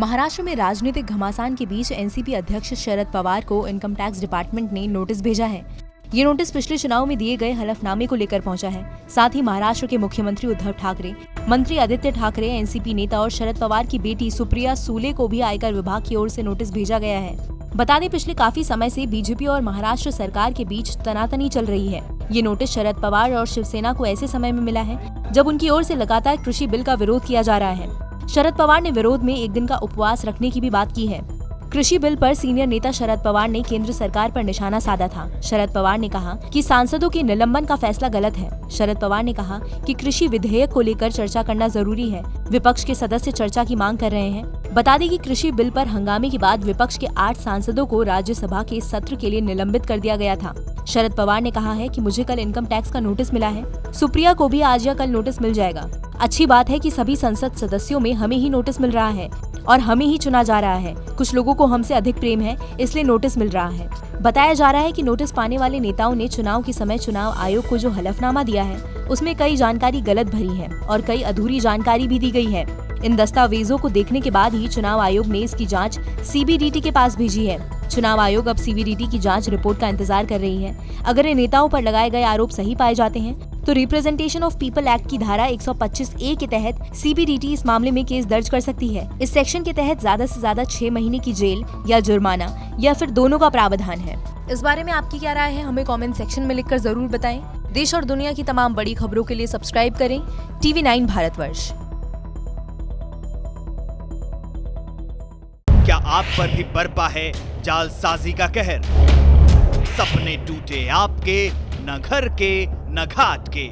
महाराष्ट्र में राजनीतिक घमासान के बीच एनसीपी अध्यक्ष शरद पवार को इनकम टैक्स डिपार्टमेंट ने नोटिस भेजा है। ये नोटिस पिछले चुनाव में दिए गए हलफनामे को लेकर पहुंचा है। साथ ही महाराष्ट्र के मुख्यमंत्री उद्धव ठाकरे, मंत्री आदित्य ठाकरे, एनसीपी नेता और शरद पवार की बेटी सुप्रिया सुले को भी आयकर विभाग की ओर से नोटिस भेजा गया है। बता दें, पिछले काफी समय से बीजेपी और महाराष्ट्र सरकार के बीच तनातनी चल रही है। ये नोटिस शरद पवार और शिवसेना को ऐसे समय में मिला है जब उनकी ओर से लगातार कृषि बिल का विरोध किया जा रहा है। शरद पवार ने विरोध में एक दिन का उपवास रखने की भी बात की है। कृषि बिल पर सीनियर नेता शरद पवार ने केंद्र सरकार पर निशाना साधा था। शरद पवार ने कहा कि सांसदों के निलंबन का फैसला गलत है। शरद पवार ने कहा कि कृषि विधेयक को लेकर चर्चा करना जरूरी है। विपक्ष के सदस्य चर्चा की मांग कर रहे हैं। बता दें कि कृषि बिल पर हंगामे के बाद विपक्ष के 8 सांसदों को राज्यसभा के सत्र के लिए निलंबित कर दिया गया था। शरद पवार ने कहा है कि मुझे कल इनकम टैक्स का नोटिस मिला है। सुप्रिया को भी आज या कल नोटिस मिल जाएगा। अच्छी बात है कि सभी संसद सदस्यों में हमें ही नोटिस मिल रहा है और हमें ही चुना जा रहा है। कुछ लोगों को हमसे अधिक प्रेम है, इसलिए नोटिस मिल रहा है। बताया जा रहा है कि नोटिस पाने वाले नेताओं ने चुनाव के समय चुनाव आयोग को जो हलफनामा दिया है उसमें कई जानकारी गलत भरी है और कई अधूरी जानकारी भी दी गई है। इन दस्तावेजों को देखने के बाद ही चुनाव आयोग ने इसकी जांच सीबीडीटी के पास भेजी है। चुनाव आयोग अब सीबीडीटी की जांच रिपोर्ट का इंतजार कर रही है। अगर इन नेताओं पर लगाए गए आरोप सही पाए जाते हैं तो रिप्रेजेंटेशन ऑफ पीपल एक्ट की धारा 125A के तहत सीबीडीटी इस मामले में केस दर्ज कर सकती है। इस सेक्शन के तहत ज्यादा से ज्यादा 6 महीने की जेल या जुर्माना या फिर दोनों का प्रावधान है। इस बारे में आपकी क्या राय है, हमें कमेंट सेक्शन में लिखकर जरूर बताएं। देश और दुनिया की तमाम बड़ी खबरों के लिए सब्सक्राइब करें TV9 भारतवर्ष। क्या आप पर भी बरपा है जालसाजी का कहर? सपने टूटे आपके, न घर के न घाट के।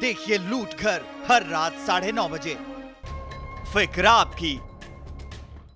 देखिए लूट घर हर रात 9:30 बजे। फिक्र आपकी,